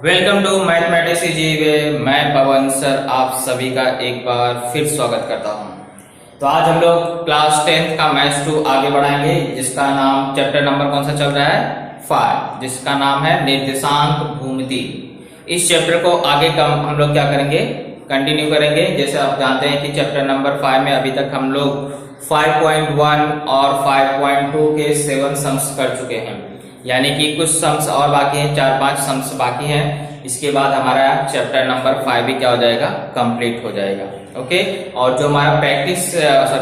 Welcome to mathematics जीवे। मैं पवन sir आप सभी का एक बार फिर स्वागत करता हूं। तो आज हम लोग क्लास 10th का मैथ्स 2 आगे बढ़ाएंगे, जिसका नाम चैप्टर नंबर कौन सा चल रहा है 5, जिसका नाम है निर्देशांक भूमिति। इस चैप्टर को आगे हम लोग क्या करेंगे, कंटिन्यू करेंगे। जैसे आप जानते हैं कि चैप्टर नंबर 5 में अभी तक हम लोग 5.1 और 5.2 के 7 सम्स कर चुके हैं, यानी कि कुछ सम्स और बाकी हैं, 4-5 सम्स बाकी हैं। इसके बाद हमारा चैप्टर नंबर 5 भी क्या हो जाएगा, कंप्लीट हो जाएगा। ओके, और जो हमारा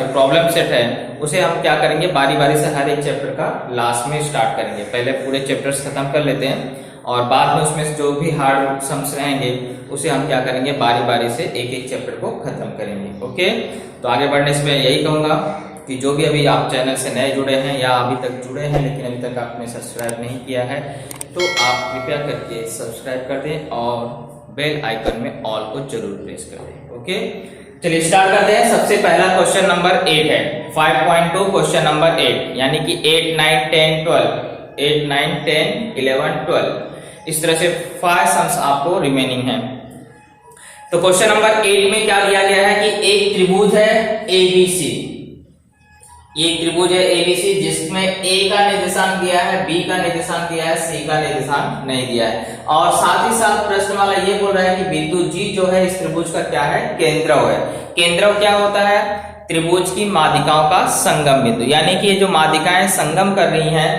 प्रॉब्लम सेट है उसे हम क्या करेंगे, बारी बारी से हर एक चैप्टर का लास्ट में स्टार्ट करेंगे। पहले पूरे चैप्टर्स खत्म कर लेते हैं और बाद में उसमें जो भी हार्ड सम्स रहेंगे उसे हम क्या करेंगे, बारी बारी से एक एक चैप्टर को खत्म करेंगे। ओके, तो आगे बढ़ने से मैं यही कहूंगा कि जो भी अभी आप चैनल से नए जुड़े हैं या अभी तक जुड़े हैं लेकिन अभी तक आपने सब्सक्राइब नहीं किया है, तो आप कृपया करके सब्सक्राइब कर दें और बेल आइकन में ऑल को जरूर प्रेस कर दें। ओके, चलिए स्टार्ट करते हैं। सबसे पहला क्वेश्चन नंबर 8 है, 5.2 क्वेश्चन नंबर 8, यानी कि 8, 9, 10, 12, 8, 9, 10, 11, 12, इस तरह से 5 सम्स आपको रिमेनिंग है। तो क्वेश्चन नंबर 8 में क्या दिया गया है कि एक त्रिभुज है ABC, एक त्रिभुज है ABC जिसमें A का निर्देशांक दिया है, B का निर्देशांक दिया है, C का निर्देशांक नहीं दिया है। और साथ ही साथ प्रश्न वाला ये बोल रहा है कि बिंदु G जो है इस त्रिभुज का क्या है, केंद्रव है। केंद्रव क्या होता है, त्रिभुज की माध्यिकाओं का संगम बिंदु, यानी कि ये जो माध्यिकाएं संगम कर रही हैं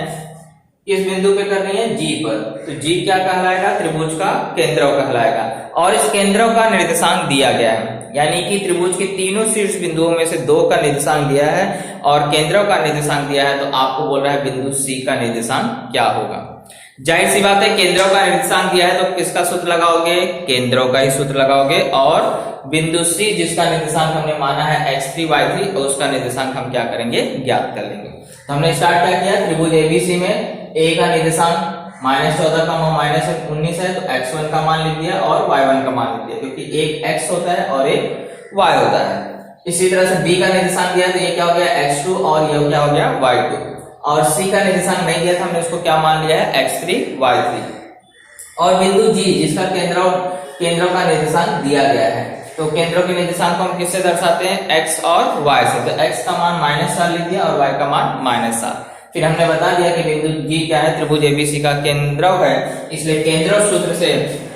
किस बिंदु पे कर रही है, G पर, तो G क्या कहलाएगा, त्रिभुज का केंद्रव कहलाएगा। और इस केंद्रव का निर्देशांक दिया गया है, यानी कि त्रिभुज के तीनों शीर्ष बिंदुओं में से 2 का निर्देशांक दिया है और केंद्रव का निर्देशांक दिया है। तो आपको बोल रहा है बिंदु C का निर्देशांक क्या होगा। जाहिर सी बात है, केंद्रव का निर्देशांक दिया है तो किसका सूत्र लगाओगे, केंद्रव का ही सूत्र लगाओगे। और बिंदु C जिसका निर्देशांक हमने माना है x3 y3, और उसका निर्देशांक हम क्या करेंगे, ज्ञात कर लेंगे। तो हमने स्टार्ट क्या किया, त्रिभुज ABC में A का निर्देशांक -14 का मान -19 है, तो x1 का मान लिख दिया और y1 का मान लिख दिया, क्योंकि एक x होता है और एक y होता है। इसी तरह से B का निर्देशांक दिया तो ये क्या हो गया, x2, और ये क्या हो गया, y2। और C का निर्देशांक नहीं दिया था, हमने उसको क्या मान लिया है, x3 y3। और बिंदु G जिसका केंद्र का निर्देशांक दिया गया है, तो केंद्रों के निर्देशांक को हम किससे दर्शाते हैं, x और y से। तो x का मान -7 लिख दिया और y का मान -7। फिर हमने बता दिया कि बिंदु G क्या है, त्रिभुज ABC का केंद्रव है, इसलिए केंद्रव सूत्र से,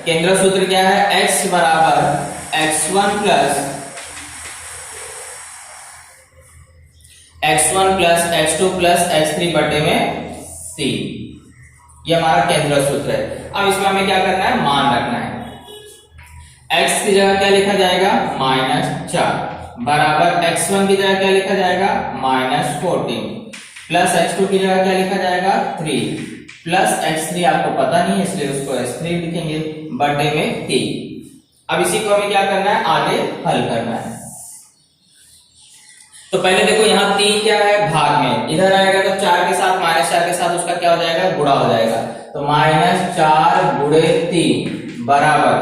केंद्रव सूत्र क्या है, x बराबर x1 plus x2 plus x3 बटे में c, ये हमारा केंद्रव सूत्र है। अब इसमें हमें क्या करना है, मान रखना है। x की जगह क्या लिखा जाएगा, -4 बराबर x1 की जगह क्या लिखा जाएगा, -14 प्लस x2 की जगह क्या लिखा जाएगा, 3 प्लस x3 आपको पता नहीं है इसलिए उसको s3 लिखेंगे बटे में 3। अब इसी को हमें क्या करना है, आगे हल करना है। तो पहले देखो यहाँ 3 क्या है, भाग में, इधर आएगा तो 4 के साथ, -4 के साथ उसका क्या हो जाएगा, गुणा हो जाएगा। तो -4 गुणे 3 बराबर,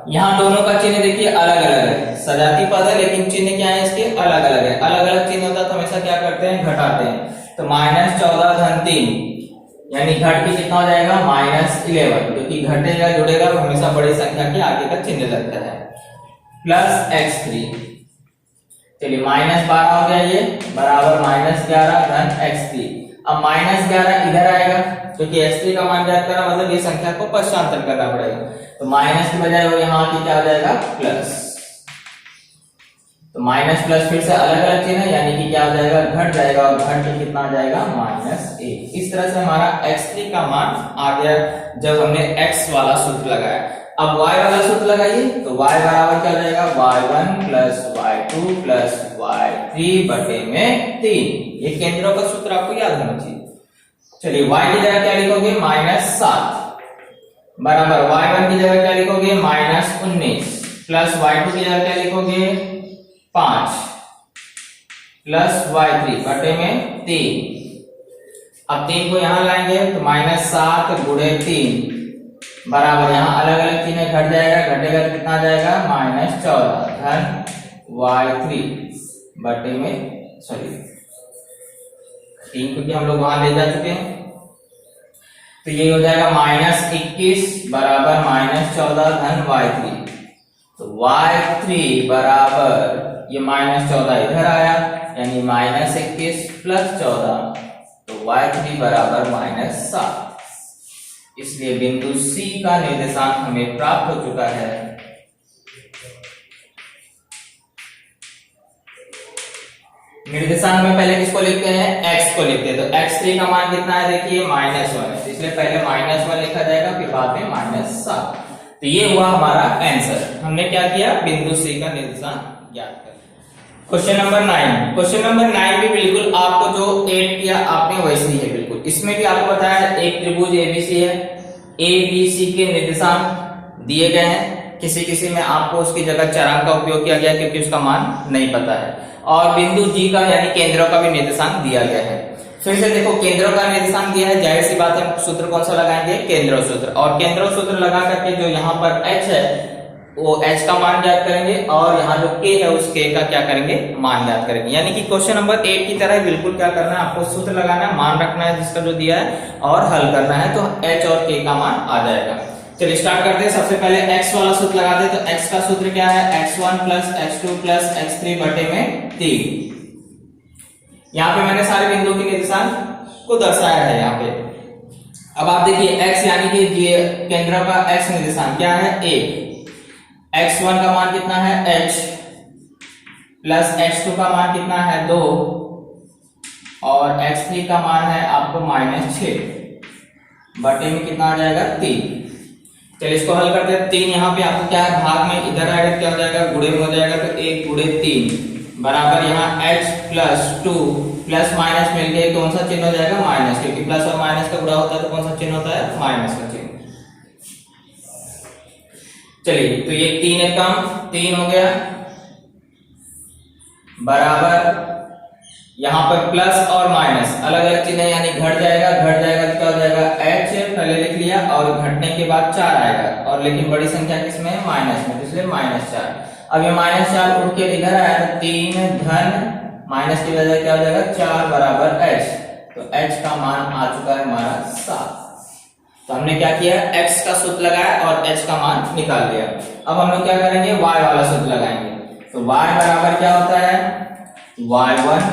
यहाँ दोनों का चिन्ह देखिए अलग अलग है, सजाती पद है लेकिन चिन्ह क्या है इसके, अलग अलग है। अलग अलग चिन्ह होता है तो हमेशा क्या करते हैं, घटाते हैं। तो -14 धन 3, यानी घट के कितना हो जाएगा, -11, क्योंकि घटेगा जुड़ेगा तो हमेशा बड़ी संख्या के आगे का चिन्ह लगता है, प्लस x3। चलिए -12 हो गया ये, बराबर -11 धन x3। अब -11 इधर आएगा क्योंकि x3 का मान ज्ञात करना मतलब ये संख्या को पश्चांतर करना पड़ेगा, तो माइनस की बजाय यहाँ की क्या हो जाएगा, प्लस। तो माइनस प्लस फिर से अलग अलग चिन्ह है, यानी कि क्या हो जाएगा, घट जाएगा, और घट के कितना आ जाएगा, -1। इस तरह से हमारा x3 का मान आ गया जब हमने x वाला सूत्र लगाया। अब y वाला सूत्र लगाइए, तो y बराबर क्या हो जाएगा, y1 plus y2 plus y3 बटे में 3। ये केंद्रों का सूत्र आपको याद होना चाहिए। चलिए y की जगह क्या लिखोगे, -7 बराबर y1 की जगह क्या लिखोगे, -19 प्लस y2 की जगह क्या लिखोगे, 5 प्लस y3 बटे में 3। अब 3 को यहां लाएंगे तो -7 गुणे 3 बराबर, यहां अलग अलग चिन्ह घट जाएगा, घटेगा तो कितना आ जाएगा, -14 धन y3 बटे में, सॉरी 3 क्योंकि हम लोग वहां ले जा चुके हैं। तो ये हो जाएगा -21 बराबर -14 धन y3। तो y3 बराबर ये -14 इधर आया, यानी -21 + 14, तो y3 बराबर -7। इसलिए बिंदु C का निर्देशांक हमें प्राप्त हो चुका है। निर्देशांक में पहले किसको लिखते हैं, x को लिखते हैं। तो x3 का मान कितना है, देखिए -1, इसलिए पहले -1 लिखा जाएगा, फिर बाद में -7। तो ये हुआ हमारा आंसर। हमने क्या किया, बिंदु C का निर्देशांक ज्ञात कर। Question number 9। क्वेश्चन नंबर 9 भी बिल्कुल आपको जो 8 किया आपने वैसे ही है बिल्कुल। इसमें भी आपको बताया एक त्रिभुज ABC है, ABC के निर्देशांक दिए गए हैं। किसी किसी में आपको उसकी जगह चरांक का उपयोग किया गया क्योंकि उसका मान नहीं पता है। और बिंदु G का यानी केंद्रों का भी निर्देशांक दिया गया है। फिर से देखो, केंद्रों का निर्देशांक दिया है, जाहिर सी बात है सूत्र कौन सा लगाएंगे, केंद्र सूत्र। और केंद्र सूत्र लगा करके जो यहाँ पर H है वो H का मान ज्ञात करेंगे, और यहाँ जो K है उस K का क्या करेंगे, मान ज्ञात करेंगे। यानी कि क्वेश्चन नंबर 8 की तरह बिल्कुल क्या करना है, आपको सूत्र लगाना है, मान रखना है जिसका जो दिया है, और हल करना है, तो H और K का मान आ जाएगा। चलिए स्टार्ट करते हैं। सबसे पहले x वाला सूत्र लगाते हैं। तो x का सूत्र क्या है, x1 + x2 + x3 बटे में 3। यहाँ पे मैंने सारे बिंदुओं के निर्देशांक को दर्शाया है यहाँ पे। अब आप देखिए x यानी कि केंद्र का x निर्देशांक क्या है, a। x1 का मान कितना है, h, प्लस x2 का मान कितना है, 2, और x3 का मान है आपको -6 बटे में कितना आ जाएगा, 3। चलिए इसको हल करते हैं। 3 यहाँ पे आपको क्या है, भाग में इधर आएगा, क्या हो जाएगा, गुणे में हो जाएगा। तो 1 × 3 बराबर यहाँ h + 2 प्लस माइनस मिलके कौन सा चिन्ह हो जाएगा, माइनस, क्योंकि प्लस और माइनस का गुणा होता है तो कौन सा चिन्ह होता है, माइनस का चिन्ह। चलिए तो ये 3 एकम 3 हो गया, बराबर यहाँ पर प्लस और माइनस अलग अलग चिन्ह यानी घट जाएगा तो क्या हो जाएगा, h पहले लिख लिया, और घटने के बाद 4 आएगा, और लेकिन बड़ी संख्या किसमें है, माइनस में, इसलिए -4। अब ये -4 उठ के इधर आया तो 3 धन माइनस की वजह क्या हो जाएगा, 4 बराबर h। तो h का मान आ चुका है हमारा 7। तो हमने क्या किया, x का सूत्र लगाया और h का मान निकाल लिया। अब हम लोग क्या करेंगे, y वाला सूत्र लगाएंगे। तो y बराबर क्या होता है, y1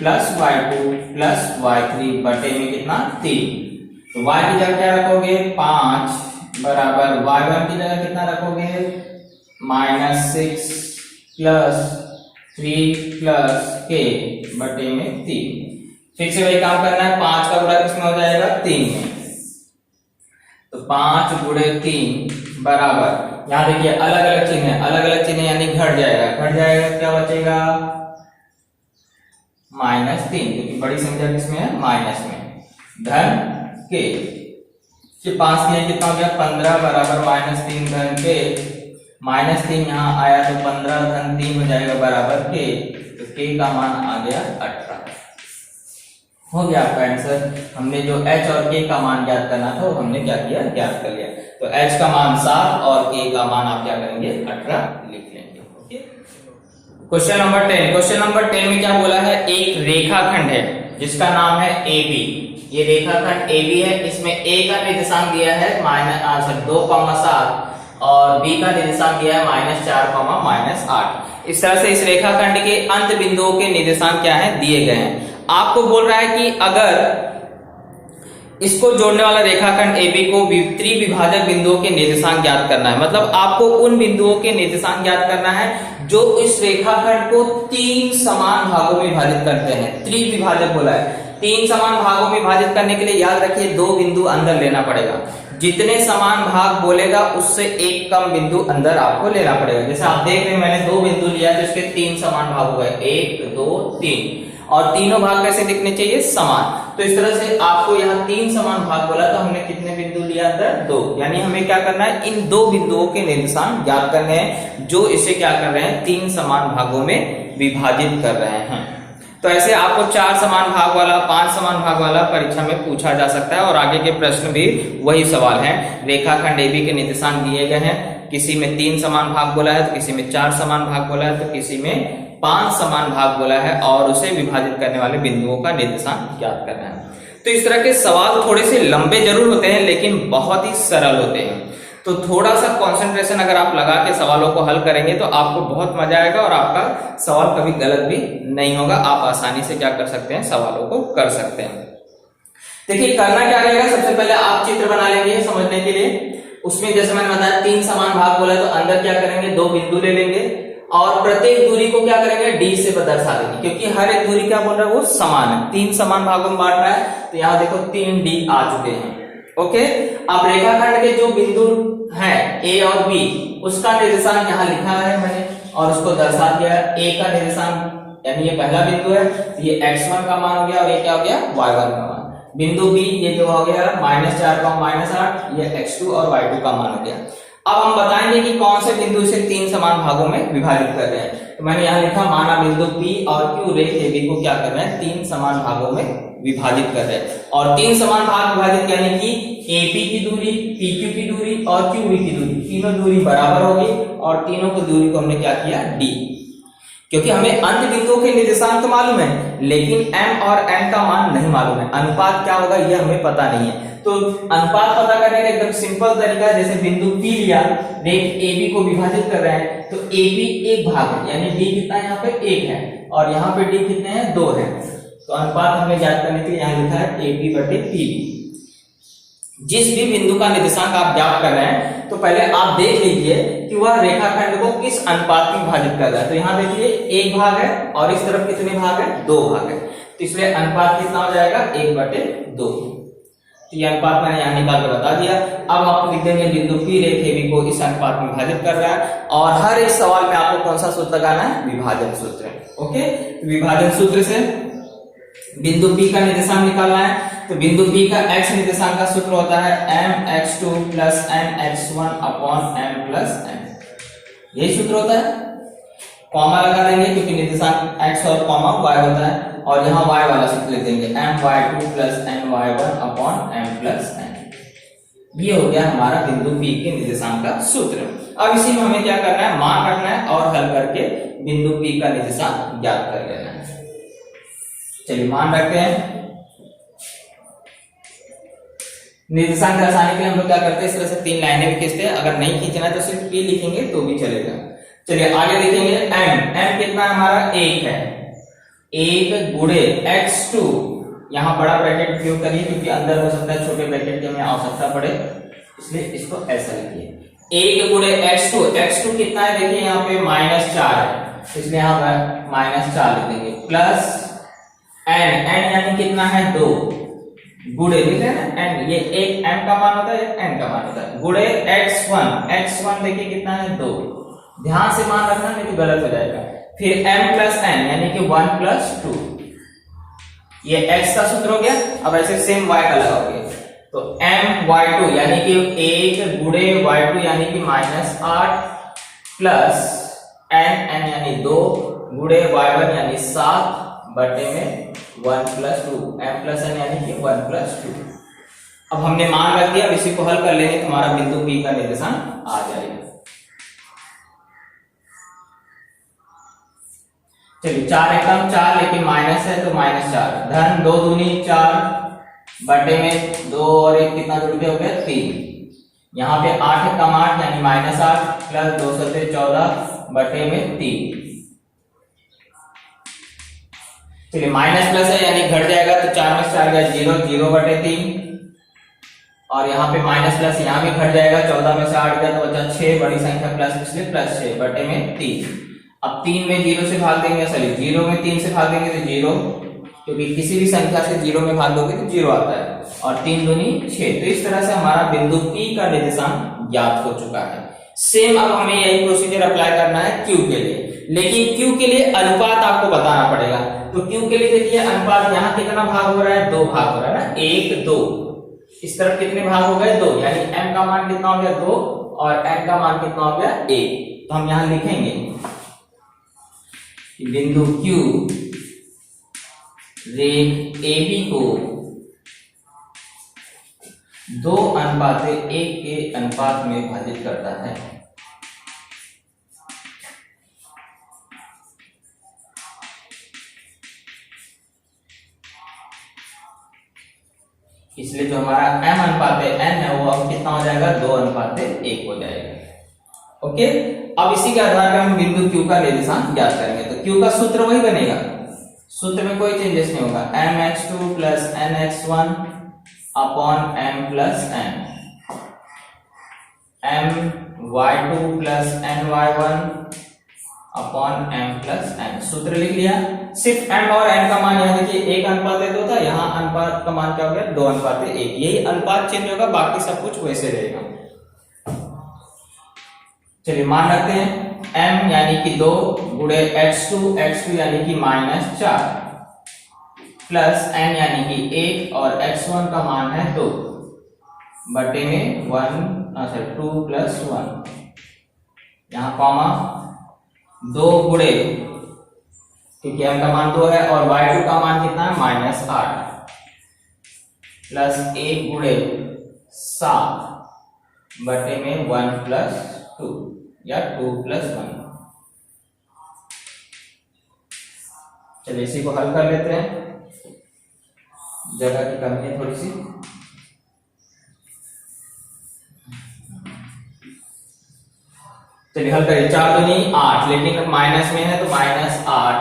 + y2 + y3 बटे में कितना, 3। तो y की जगह क्या रखोगे, 5 बराबर y1 की जगह कितना रखोगे, -6 + 3 + k बटे में 3। फिर से वही काम करना है, 5 का गुणा किसमें हो जाएगा, 3 में। तो 5 × 3 बराबर, यहाँ देखिए अलग अलग चिन्ह यानी घट जाएगा, क्या बचेगा, -3, क्योंकि बड़ी संख्या किसमें है, माइनस में, धन के। 5 के कितना हो गया, 15 बराबर -3 धन के, -3 यहाँ आया तो 15 धन 3 हो जाएगा बराबर के। तो के का मान आ गया 18। हो गया आपका आंसर। हमने जो h और k का मान ज्ञात करना था वो हमने क्या किया, ज्ञात कर लिया। तो h का मान 7 और k का मान आप क्या करेंगे, 18 लिख लेंगे। Okay. Question number 10। Question number 10 में क्या बोला है, एक रेखाखंड है जिसका नाम है AB। ये रेखाखंड AB है, इसमें A का निर्देशांक दिया है 2,7 और B का निर्देशांक दिया है -4, -8। इस तरह से इस रेखाखंड के अंत बिंदुओं के निर्देशांक क्या है, दिए गए हैं। आपको बोल रहा है कि अगर इसको जोड़ने वाला रेखाखंड AB को त्रिविभाजक बिंदुओं के निर्देशांक ज्ञात करना है। मतलब आपको उन बिंदुओं के निर्देशांक ज्ञात करना है जो इस रेखाखंड को 3 समान भागों में विभाजित करते हैं। त्रिविभाजक बोला है, 3 समान भागों में विभाजित करने के लिए याद रखिए 2 बिंदु अंदर लेना पड़ेगा। जितने समान भाग बोलेगा उससे एक कम बिंदु अंदर आपको लेना पड़ेगा। जैसे आप देख रहे हैं मैंने 2 बिंदु लिया तो इसके 3 समान भाग हो गए, 1 2 3, और तीनों भाग कैसे दिखने चाहिए, समान। तो इस तरह से आपको यहाँ 3 समान भाग बोला तो हमने कितने बिंदु लिया अंदर, 2। यानी हमें क्या करना है, इन 2 बिंदुओं के निर्देशांक ज्ञात करने हैं जो इसे क्या कर रहे हैं, 3 समान भागों में विभाजित कर रहे हैं। तो ऐसे आपको 4 समान भाग वाला, 5 समान भाग वाला परीक्षा में पूछा जा सकता है और आगे के प्रश्न भी वही सवाल है। रेखाखंड AB के निर्देशांक दिए गए हैं, किसी में 3 समान भाग बोला है तो किसी में 4 समान भाग बोला है तो किसी में 5 समान भाग बोला है और उसे विभाजित करने वाले बिंदुओं का निर्देशांक ज्ञात करना है। तो इस तरह के सवाल थोड़े से लंबे जरूर होते हैं लेकिन बहुत ही सरल होते हैं। तो थोड़ा सा कंसंट्रेशन अगर आप लगा के सवालों को हल करेंगे तो आपको बहुत मजा आएगा और आपका सवाल कभी गलत भी नहीं होगा। आप आसानी से क्या कर सकते हैं, सवालों को कर सकते हैं। देखिए करना क्या रहेगा, सबसे पहले आप चित्र बना लेंगे समझने के लिए। उसमें जैसे मैंने बताया 3 समान भाग बोला तो अंदर क्या करेंगे, 2 बिंदु ले लेंगे और प्रत्येक दूरी को क्या करेंगे, डी से दर्शा देंगे, क्योंकि हर एक दूरी क्या बोल रहा है, वो समान है। 3 समान भागों में बांट रहा है तो यहाँ देखो 3 डी आ चुके हैं। ओके, अब रेखाखंड के जो बिंदु हैं ए और बी, उसका निर्देशांक यहाँ लिखा है मैंने और उसको दर्शा दिया। ए का निर्देशांक यानी ये पहला बिंदु है, ये x1 का मान हो गया और ये क्या हो गया, y1 का मान। बिंदु बी ये जो हो गया -4 का -8, ये x2 और y2 का मान हो गया। अब हम बताएंगे कि कौन से बिंदु से 3 समान भागों में विभाजित कर रहे हैं। तो मैंने यहाँ लिखा, माना बिंदु P और Q रेखा AB को क्या कर रहे हैं, 3 समान भागों में विभाजित कर रहे हैं। और 3 समान भाग विभाजित यानी कि AP की दूरी, PQ की दूरी और QV की दूरी, तीनों दूरी बराबर होगी और तीनों की दूरी को हमने क्या किया, D। क्योंकि हमें अंत बिंदुओं के निर्देशांक तो मालूम है लेकिन m और n का मान नहीं मालूम है। अनुपात क्या होगा ये हमें पता नहीं है। तो अनुपात पता करने का एकदम सिंपल तरीका है, जैसे बिंदु P लिया, रेख AB को विभाजित कर रहे हैं तो AB 1 भाग है यानी D कितना है, यहाँ पे 1 है और यहाँ पे D कितने हैं, 2 है। तो अनुपात हमें ज्ञात करने के लिए यहाँ लिखा है AB/PB। जिस भी बिंदु का निर्देशांक आप ज्ञात कर रहे हैं तो पहले आप देख लीजिए कि वह रेखाखंड को किस अनुपात में विभाजित कर रहा है। तो यहाँ देखिए 1 भाग है और इस तरफ कितने भाग है, 2 भाग है। तो इसलिए अनुपात कितना हो जाएगा, 1/2। तो ये अनुपात मैंने यहाँ निकाल के बता दिया। अब आप लिख देंगे बिंदु P रेखा AB को इस अनुपात में विभाजित कर रहा है और हर एक सवाल में आपको कौन सा सूत्र लगाना है, विभाजन सूत्र। ओके, विभाजन सूत्र से बिंदु P का निर्देशांक निकालना है। तो बिंदु P का x निर्देशांक का सूत्र होता है mx2 + mx1/m+n। यही सूत्र होता है। कॉमा लगा देंगे क्योंकि निर्देशांक x और कॉमा y होता है और यहाँ y वाला सूत्र लिख देंगे my2 + ny1/m+n। ये हो गया हमारा बिंदु P के निर्देशांक का सूत्र। अब इसी में हमें क्या करना है, मान रखना है और हल करके बिंदु P का निर्देशांक ज्ञात कर लेना है। चलिए मान रखते हैं। निर्देशांक दर्शाने के लिए हम लोग क्या करते हैं, इस तरह से 3 लाइनें भी खींचते हैं। अगर नहीं खींचना है तो सिर्फ P लिखेंगे तो भी चलेगा। चलिए आगे देखेंगे, m कितना है हमारा, 1 है। 1 गुणे x2, यहाँ बड़ा ब्रैकेट उपयोग करिए क्योंकि अंदर हो सकता है छोटे ब्रैकेट की हमें आवश्यकता पड़े, इसलिए इसको ऐसा लिखिए। 1 गुणे x2 कितना है, देखिए यहाँ पे -4 है इसलिए यहाँ -4 लिख देंगे, प्लस n यानी कितना है, 2 गुणे, लिख रहे हैं ना n, ये एक m का मान होता है, एक n का मान होता है, गुणे x1 देखिए कितना है, 2। ध्यान से मान रखना नहीं तो गलत हो जाएगा। फिर m+n यानी कि 1+2, ये x का सूत्र हो गया। अब ऐसे सेम y का लगाओगे तो my2 यानी कि 1 गुणे y2 यानी कि -8 प्लस n यानी 2 गुणे y1 यानी 7 बटे में 1+2, m+n यानी कि 1+2। अब हमने मान रख दिया, अब इसी को हल कर लेंगे तो हमारा बिंदु P का निर्देशांक आ जाएगा। चलिए 4 एकम 4 लेकिन माइनस है तो -4, धन 2 दूनी 4 बटे में 2 और 1 कितना जुड़ गया, हो गया 3। यहाँ पे 8 एकम 8 यानी -8 प्लस 2 से 14 बटे में 3। चलिए माइनस प्लस है यानी घट जाएगा तो 4 में 4 गया 0, 0/3 और यहाँ पे माइनस प्लस यहाँ भी घट जाएगा, 14 में से 8 गया तो बचा 6, बड़ी संख्या प्लस इसलिए +6 बटे में 3। अब 3 में 0 से भाग देंगे, सॉरी 0 में 3 से भाग देंगे तो 0, क्योंकि किसी भी संख्या से 0 में भाग दोगे तो 0 आता है और 3 दूनी 6। तो इस तरह से हमारा बिंदु P का निर्देशांक ज्ञात हो चुका है। सेम अब हमें यही प्रोसीजर अप्लाई करना है Q के लिए, लेकिन Q के लिए अनुपात आपको बताना पड़ेगा। तो Q के लिए देखिए अनुपात यहाँ कितना भाग हो रहा है, 2 भाग हो रहा है ना, 1 2। इस तरफ कितने भाग हो गए, 2, यानी m का मान कितना हो गया, 2 और n का मान कितना हो गया, 1। तो हम यहाँ लिखेंगे बिंदु Q रेख AB को 2:1 के अनुपात में विभाजित करता है। इसलिए जो हमारा m अनुपात n है वो अब कितना हो जाएगा, 2 अनुपात 1 हो जाएगा। ओके, अब इसी के आधार पर हम बिंदु Q का निर्देशांक ज्ञात करेंगे। तो Q का सूत्र वही बनेगा, सूत्र में कोई चेंजेस नहीं होगा, mx2 plus nx1 upon m plus n, my2 plus ny1 upon m plus n। सूत्र लिख लिया। सिर्फ m और n का मान यहाँ देखिए 1 अनुपात 2 था, यहाँ अनुपात का मान क्या हो गया, 2 अनुपात 1। यही अनुपात चेंज होगा, बाकी सब कुछ वैसे रहेगा। चलिए मान रखते हैं m यानी कि 2 गुणे x2 यानी कि -4 प्लस n यानी कि 1 और x1 का मान है 2 बटे में 2 प्लस 1, यहाँ कॉमा 2 गुणे, क्योंकि m का मान 2 है और y2 का मान कितना है, -8 प्लस 1 गुणे 7 बटे में 1 प्लस 2 या 2 प्लस 1। चलिए इसी को हल कर लेते हैं, जगह की कमी है थोड़ी सी। चलिए हल करिए, 4 दूनी 8, लेकिन माइनस में है तो -8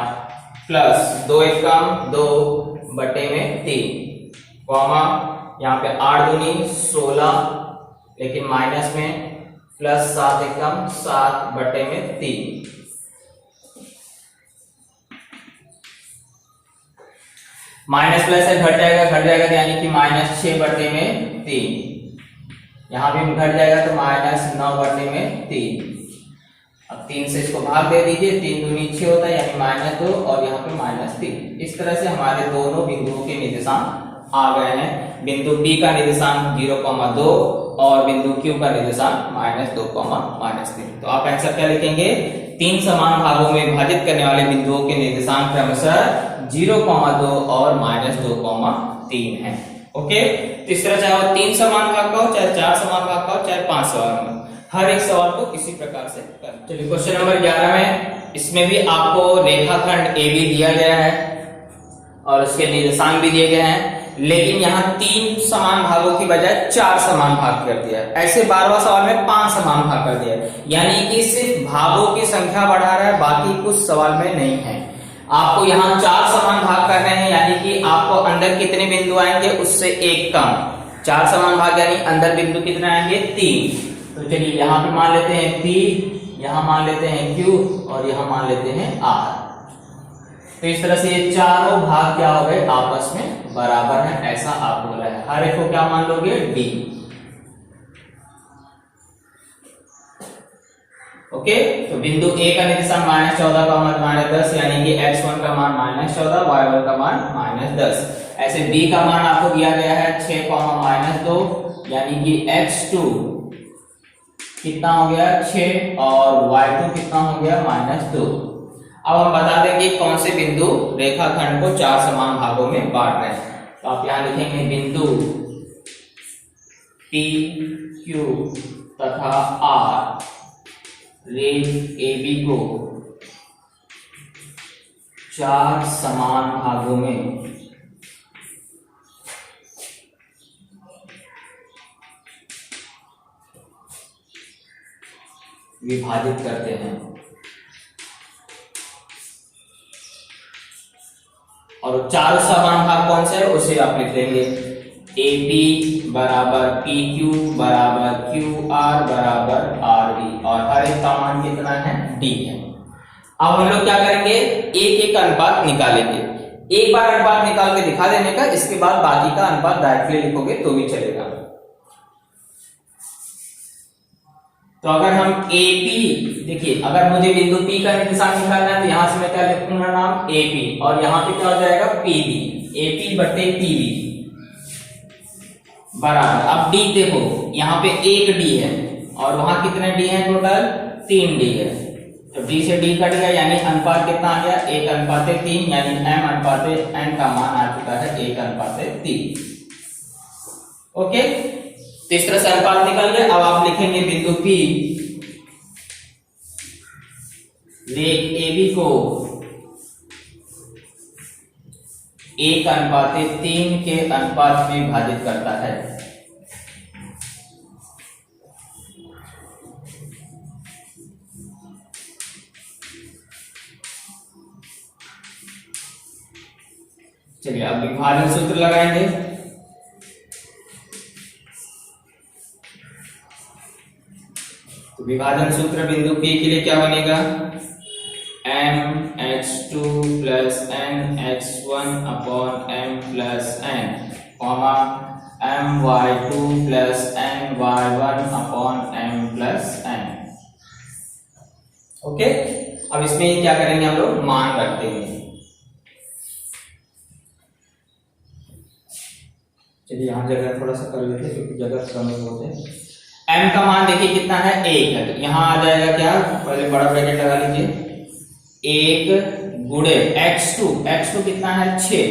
प्लस 2 1 कम 2 बटे में 3, कॉमा यहाँ पे 8 दूनी 16, लेकिन माइनस में, प्लस 7 1 कम 7 बटे में 3, माइनस प्लस है घट जाएगा यानी कि -6 बटे में 3, यहाँ भी घट जाएगा तो -9 बटे में 3। अब 3 से इसको भाग दे दीजिए, 3 दूनी 6 होता है यानी -2 और यहाँ पे -3। इस तरह से हमारे दोनों बिंदुओं के निर्देशांक आ गए हैं। बिंदु P का निर्देशांक 0,2 और बिंदु Q का निर्देशांक -2, -3। तो आप आंसर क्या लिखेंगे, 3 समान भागों में विभाजित करने वाले बिंदुओं के निर्देशांक क्रमशः 0,2 और -2,3 है। ओके, तो इस तरह चाहे 3 समान भाग का हो, चाहे 4 समान भाग का हो, चाहे 5 समान हो, हर एक सवाल को इसी प्रकार से करना। चलिए क्वेश्चन नंबर 11 में, इसमें भी आपको रेखाखंड AB दिया गया है और उसके निर्देशांक भी दिए गए हैं, लेकिन यहाँ 3 समान भागों की बजाय 4 समान भाग कर दिया है। ऐसे 12वां सवाल में 5 समान भाग कर दिया है, यानी कि सिर्फ भागों की संख्या बढ़ा रहा है, बाकी कुछ सवाल में नहीं है। आपको यहाँ 4 समान भाग करने हैं, यानी कि आपको अंदर कितने बिंदु आएंगे उससे 1 कम। 4 समान भाग यानी अंदर बिंदु कितने आएंगे, 3। तो चलिए यहाँ पे मान लेते हैं P, यहाँ मान लेते हैं Q और यहाँ मान लेते हैं R। तो इस तरह से ये चारों भाग क्या हो गए, आपस में बराबर है, ऐसा आपको बोला है। हर एक को क्या मान लोगे, D। ओके, तो बिंदु A का निर्देशांक -14 का मान -10 यानी कि x1 का मान -14, y1 का मान -10। ऐसे B का मान आपको दिया गया है 6, -2 यानी कि x2 कितना हो गया 6 और y2 कितना हो गया -2। अब हम बता देंगे कौन से बिंदु रेखाखंड को 4 समान भागों में बांट रहे हैं। तो आप यहां लिखेंगे बिंदु P, Q तथा R रेख AB को 4 समान भागों में विभाजित करते हैं और 4 समान भाग कौन से है उसे आप लिख लेंगे AP बराबर PQ बराबर QR बराबर RB और हर एक का मान कितना है D है। अब हम लोग क्या करेंगे, एक एक अनुपात निकालेंगे। एक बार अनुपात निकाल के दिखा देने का, इसके बाद बाकी का अनुपात डायरेक्टली लिखोगे तो भी चलेगा। तो अगर हम AP देखिए, अगर मुझे बिंदु P का निर्देशांक निकालना है तो यहां से मैं क्या लिखूंगा, नाम AP और यहां पे क्या हो जाएगा PB, AP बटे PB बराबर। अब D देखो, यहाँ पे 1 D है और वहां कितने D हैं, टोटल 3 D है। तो D से D कट गया यानी अनुपात कितना आ गया, 1:3 यानी M/N का मान आ चुका है 1:3। ओके, तो इस तरह से अनुपात निकल गए। अब आप लिखेंगे बिंदु P रेख AB को 1:3 के अनुपात में विभाजित करता है। चलिए अब विभाजन सूत्र लगाएंगे। तो विभाजन सूत्र बिंदु P के लिए क्या बनेगा, mx2 plus nx1 upon m plus n, comma my2 plus ny1 upon m plus n। Okay, अब इसमें क्या करेंगे, हम लोग मान रख देंगे। चलिए यहाँ जगह थोड़ा सा कर लेते हैं क्योंकि जगह कम होते हैं। m का मान देखिए कितना है, 1 है, तो यहाँ आ जाएगा क्या, पहले बड़ा ब्रैकेट लगा लीजिए, 1 गुणे x2 कितना है 6,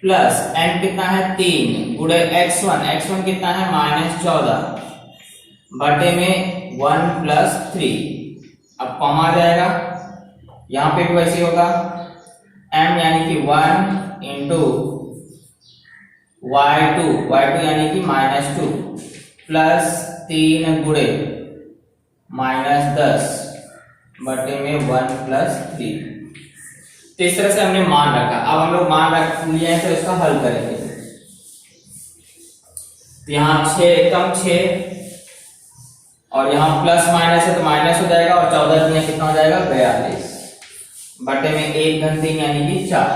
प्लस n कितना है 3 गुणे x1 कितना है -14 बटे में 1 प्लस 3। अब कॉमा आ जाएगा, यहाँ पे भी वैसे होगा, m यानी कि 1 इंटू y2 यानी कि -2 प्लस 3 गुणे -10 बटे में 1 प्लस 3। तो इस तरह से हमने मान रखा। अब हम लोग मान रख लिए हैं तो इसका हल करेंगे। तो यहाँ 6 एकम 6 और यहाँ प्लस माइनस है तो माइनस हो जाएगा, और 14 में कितना हो जाएगा 42 बटे में 1 घन 3 यानी कि 4।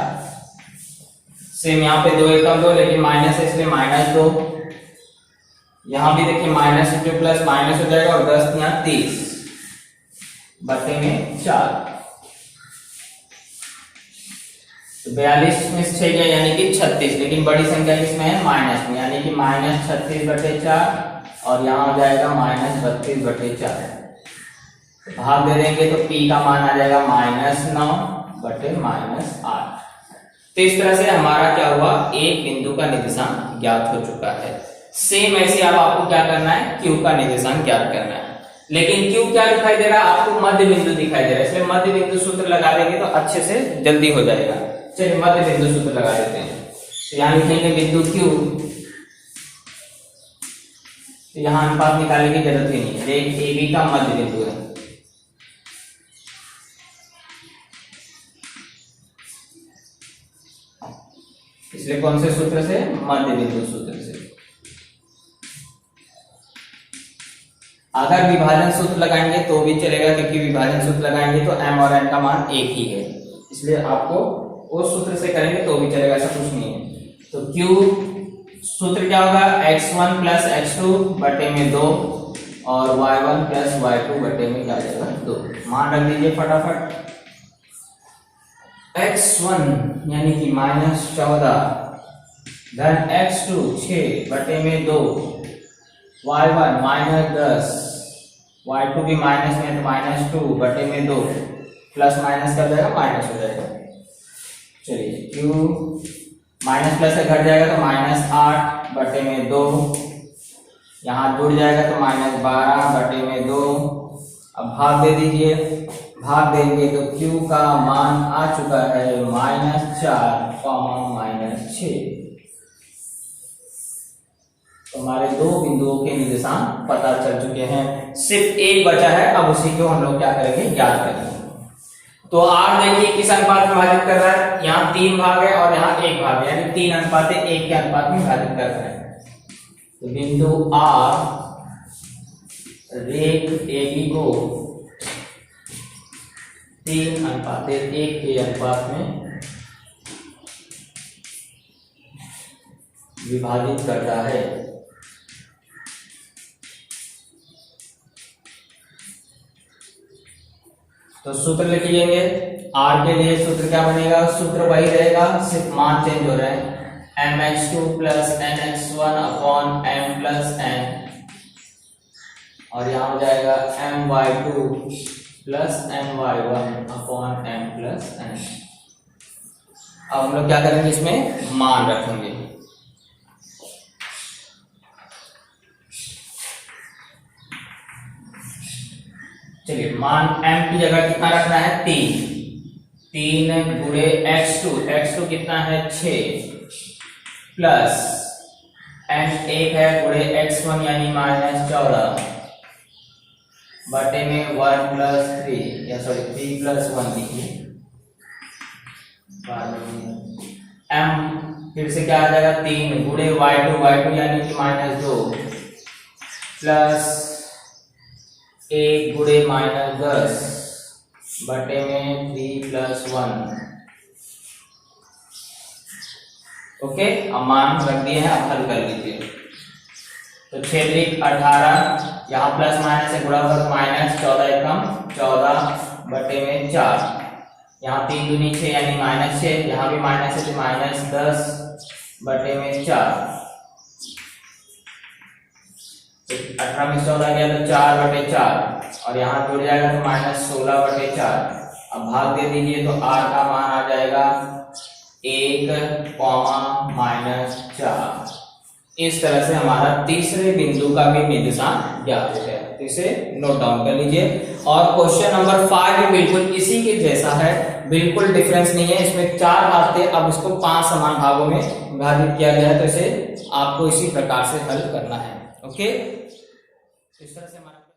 सेम यहाँ पे 2 एकम 2, लेकिन माइनस है इसलिए -2। यहाँ भी देखिए माइनस इंटू प्लस माइनस हो जाएगा, और 10 यहाँ 30 बटे में 4। तो 42 में से 6 गया यानी कि 36, लेकिन बड़ी संख्या किसमें है, माइनस में, यानी कि -36 बटे 4, और यहाँ हो जाएगा -32 बटे 4। भाग दे देंगे तो p का मान आ जाएगा -9 बटे -8। तो इस तरह से हमारा क्या हुआ, एक बिंदु का निर्देशांक ज्ञात हो चुका है। सेम ऐसे अब आपको क्या करना है, q का निर्देशांक ज्ञात करना है। लेकिन q क्या दिखाई दे रहा है, आपको मध्य बिंदु दिखाई दे रहा है, इसलिए मध्य बिंदु सूत्र लगा देंगे तो अच्छे से जल्दी हो जाएगा। चलिए मध्य बिंदु सूत्र लगा देते हैं। तो यहाँ लिखेंगे बिंदु q, तो यहाँ अनुपात निकालने की जरूरत ही नहीं है, एक AB का मध्य बिंदु है। इसलिए कौन से सूत्र से, मध्य बिंदु सूत्र से। अगर विभाजन सूत्र लगाएंगे तो भी चलेगा, क्योंकि विभाजन सूत्र लगाएंगे तो m और n का मान एक ही है, इसलिए आपको उस सूत्र से करेंगे तो भी चलेगा, ऐसा कुछ नहीं है। तो q सूत्र क्या होगा, x1 प्लस x2 बटे में 2 और y1 प्लस y2 बटे में क्या आ जाएगा 2। मान रख दीजिए फटाफट। x1 यानी कि -14 धन x2 6 बटे में 2, y1 -10, y2 भी माइनस में तो -2 बटे में 2, प्लस माइनस कर जाएगा माइनस हो जाएगा। चलिए q माइनस प्लस से घट जाएगा तो -8 बटे में 2, यहाँ जुड़ जाएगा तो -12 बटे में 2। अब भाग दे दीजिए, भाग देंगे तो q का मान आ चुका है -4, -6। तो हमारे दो बिंदुओं के निर्देशांक पता चल चुके हैं, सिर्फ एक बचा है, अब उसी को हम लोग क्या करेंगे, याद करेंगे। तो R देखिए किस अनुपात में विभाजित कर रहा है, यहाँ 3 भाग है और यहाँ 1 भाग है, यानी 3:1 के अनुपात में विभाजित कर रहा है। तो बिंदु R रेख AB को 3:1 के अनुपात में विभाजित करता है। तो सूत्र लिख लेंगे। R के लिए सूत्र क्या बनेगा, सूत्र वही रहेगा, सिर्फ मान चेंज हो रहा है, mx2 plus nx1 upon m plus n, और यहाँ हो जाएगा my2 plus my1 upon m plus n। अब हम लोग क्या करेंगे, इसमें मान रखेंगे। चलिए मान m की जगह कितना रखना है, 3, 3 गुणे x2 कितना है 6 प्लस एंड 1 है गुणे x1 यानी -14 बटे में 1 प्लस 3 या सॉरी 3 प्लस 1 लिखिए m फिर से क्या आ जाएगा 3 गुणे y2 यानी कि -2 प्लस 1 गुणे -10 बटे में 3 प्लस 1। ओके, अब मान रख दिए हैं, अब हल कर लीजिए। तो 6 18 यहाँ प्लस माइनस से गुणा होगा -14 एकम 14 बटे में 4, यहाँ 3 दूनी 6 यानी -6, यहाँ भी माइनस है तो -10 बटे में 4, 18 में 14 गया तो 4 बटे 4 और यहाँ जुड़ जाएगा तो -16 बटे 4। अब भाग दे दीजिए तो r का मान आ जाएगा 1, -4। इस तरह से हमारा तीसरे बिंदु का भी निर्देशांक ज्ञात हो गया, तो इसे नोट डाउन कर लीजिए। और क्वेश्चन नंबर 5 भी बिल्कुल इसी के जैसा है, बिल्कुल डिफरेंस नहीं है, इसमें 4 भाग थे, अब इसको 5 समान भागों में विभाजित किया गया है, तो इसे आपको इसी प्रकार से हल करना है। ओके, इस तरह से हमारा